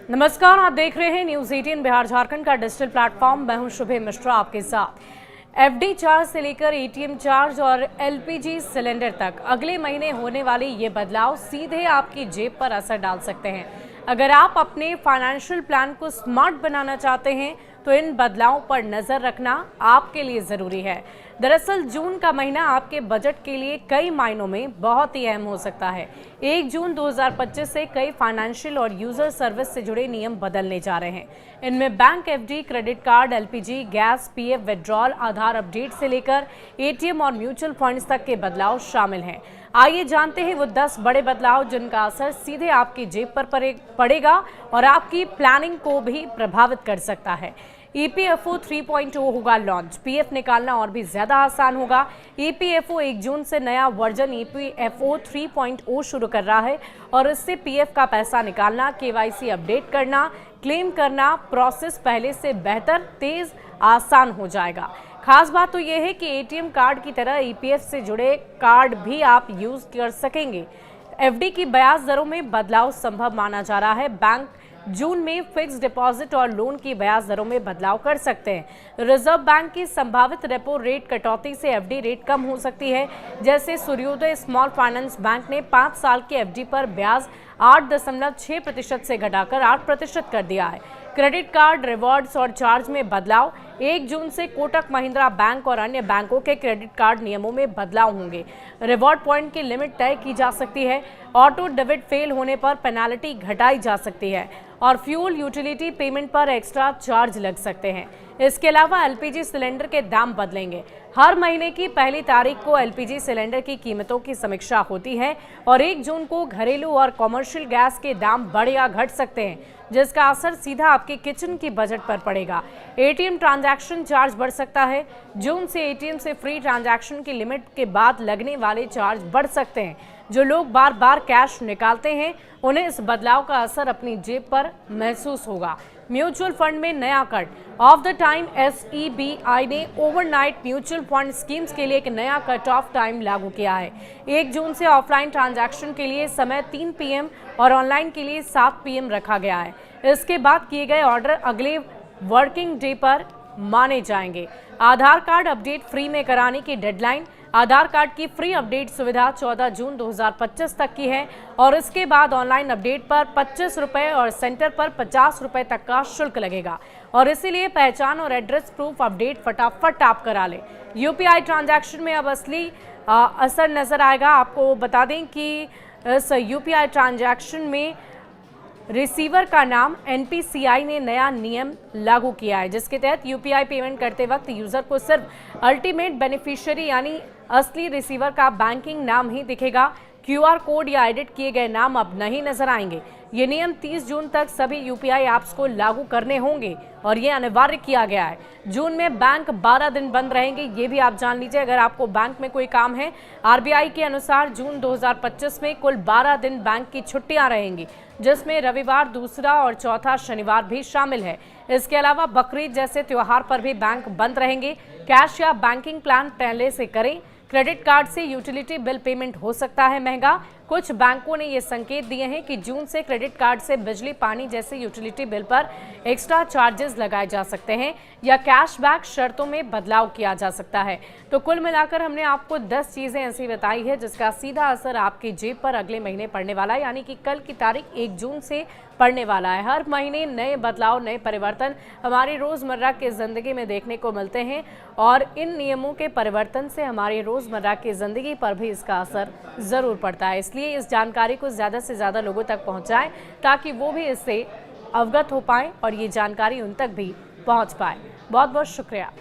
नमस्कार, आप देख रहे हैं न्यूज 18 बिहार झारखंड का डिजिटल प्लेटफॉर्म। मैं हूं शुभे मिश्रा आपके साथ। एफडी चार्ज से लेकर एटीएम चार्ज और एलपीजी सिलेंडर तक अगले महीने होने वाले ये बदलाव सीधे आपकी जेब पर असर डाल सकते हैं। अगर आप अपने फाइनेंशियल प्लान को स्मार्ट बनाना चाहते हैं तो इन बदलावों पर नजर रखना आपके लिए जरूरी है। दरअसल जून का महीना आपके बजट के लिए कई मायनों में बहुत ही अहम हो सकता है। 1 जून 2025 से कई फाइनेंशियल और यूजर सर्विस से जुड़े नियम बदलने जा रहे हैं। इनमें bank FD, credit card, LPG, gas, PF withdrawal, Aadhaar update से लेकर एटीएम और म्यूचुअल फंड्स तक के बदलाव शामिल हैं। आइए जानते हैं वो 10 बड़े बदलाव जिनका असर सीधे आपकी जेब पर पड़ेगा और आपकी प्लानिंग को भी प्रभावित कर सकता है। ईपीएफओ 3.0 होगा लॉन्च। पीएफ निकालना और भी ज्यादा आसान होगा। ईपीएफओ 1 जून से नया वर्जन ईपीएफओ 3.0 शुरू कर रहा है और इससे पीएफ का पैसा निकालना, केवाईसी अपडेट करना, क्लेम करना प्रोसेस पहले से बेहतर, तेज, आसान हो जाएगा। खास बात तो यह है कि एटीएम कार्ड की तरह ईपीएफ से जुड़े कार्ड भी आप यूज कर सकेंगे। एफडी की ब्याज दरों में बदलाव संभव माना जा रहा है। बैंक जून में फिक्स डिपॉजिट और लोन की ब्याज दरों में बदलाव कर सकते हैं। रिजर्व बैंक की संभावित रेपो रेट कटौती से एफडी रेट कम हो सकती है। जैसे सूर्योदय स्मॉल फाइनेंस बैंक ने 5 साल की एफडी पर ब्याज 8.6% से घटाकर 8% कर दिया है। क्रेडिट कार्ड, रिवॉर्ड्स और चार्ज में बदलाव। 1 जून से कोटक महिंद्रा बैंक और अन्य बैंकों के क्रेडिट कार्ड नियमों में बदलाव होंगे। रिवॉर्ड पॉइंट की लिमिट तय की जा सकती है। ऑटो डेबिट फेल होने पर पेनाल्टी घटाई जा सकती है और फ्यूल यूटिलिटी पेमेंट पर एक्स्ट्रा चार्ज लग सकते हैं। इसके अलावा एलपीजी सिलेंडर के दाम बदलेंगे। हर महीने की पहली तारीख को एलपीजी सिलेंडर की कीमतों की समीक्षा होती है और 1 जून को घरेलू और कॉमर्शियल गैस के दाम बढ़ या घट सकते हैं, जिसका असर सीधा आपके किचन की बजट पर पड़ेगा। एटीएम ट्रांजैक्शन चार्ज बढ़ सकता है। जून से एटीएम से फ्री ट्रांजैक्शन की लिमिट के बाद लगने वाले चार्ज बढ़ सकते हैं। जो लोग बार बार कैश निकालते हैं उन्हें इस बदलाव का असर अपनी जेब पर महसूस होगा। म्यूचुअल फंड में नया cut. Of the time SEBI ने ओवरनाइट म्यूचुअल फंड स्कीम्स के लिए एक नया कट ऑफ टाइम लागू किया है। 1 जून से ऑफलाइन ट्रांजैक्शन के लिए समय 3 पीएम और ऑनलाइन के लिए 7 पीएम रखा गया है। इसके बाद किए गए ऑर्डर अगले वर्किंग डे पर माने जाएंगे। आधार कार्ड अपडेट फ्री में कराने की डेडलाइन। आधार कार्ड की फ्री अपडेट सुविधा 14 जून 2025 तक की है और इसके बाद ऑनलाइन अपडेट पर 25 रुपये और सेंटर पर 50 रुपये तक का शुल्क लगेगा और इसीलिए पहचान और एड्रेस प्रूफ अपडेट फटाफट आप करा लें। यूपीआई ट्रांजैक्शन में अब असली असर नजर आएगा। आपको बता दें कि इस यूपीआई ट्रांजैक्शन में रिसीवर का नाम एनपीसीआई ने नया नियम लागू किया है, जिसके तहत यूपीआई पेमेंट करते वक्त यूजर को सिर्फ अल्टीमेट बेनिफिशियरी यानी असली रिसीवर का बैंकिंग नाम ही दिखेगा। क्यूआर कोड या एडिट किए गए नाम अब नहीं नजर आएंगे। ये नियम 30 जून तक सभी यूपीआई ऐप्स को लागू करने होंगे और ये अनिवार्य किया गया है। जून में बैंक 12 दिन बंद रहेंगे, ये भी आप जान लीजिए अगर आपको बैंक में कोई काम है। आरबीआई के अनुसार जून 2025 में कुल 12 दिन बैंक की छुट्टियां रहेंगी, जिसमें रविवार, दूसरा और चौथा शनिवार भी शामिल है। इसके अलावा बकरीद जैसे त्योहार पर भी बैंक बंद रहेंगे। कैश या बैंकिंग प्लान पहले से करें। क्रेडिट कार्ड से यूटिलिटी बिल पेमेंट हो सकता है महंगा। कुछ बैंकों ने ये संकेत दिए हैं कि जून से क्रेडिट कार्ड से बिजली, पानी जैसे यूटिलिटी बिल पर एक्स्ट्रा चार्जेस लगाए जा सकते हैं या कैशबैक शर्तों में बदलाव किया जा सकता है। तो कुल मिलाकर हमने आपको 10 चीजें ऐसी बताई है जिसका सीधा असर आपकी जेब पर अगले महीने पड़ने वाला है, यानी कि कल की तारीख 1 जून से पड़ने वाला है। हर महीने नए बदलाव, नए परिवर्तन हमारी रोजमर्रा की जिंदगी में देखने को मिलते हैं और इन नियमों के परिवर्तन से हमारी रोजमर्रा की जिंदगी पर भी इसका असर जरूर पड़ता है। इसलिए इस जानकारी को ज्यादा से ज्यादा लोगों तक पहुंचाएं ताकि वो भी इससे अवगत हो पाएं और ये जानकारी उन तक भी पहुंच पाए। बहुत बहुत शुक्रिया।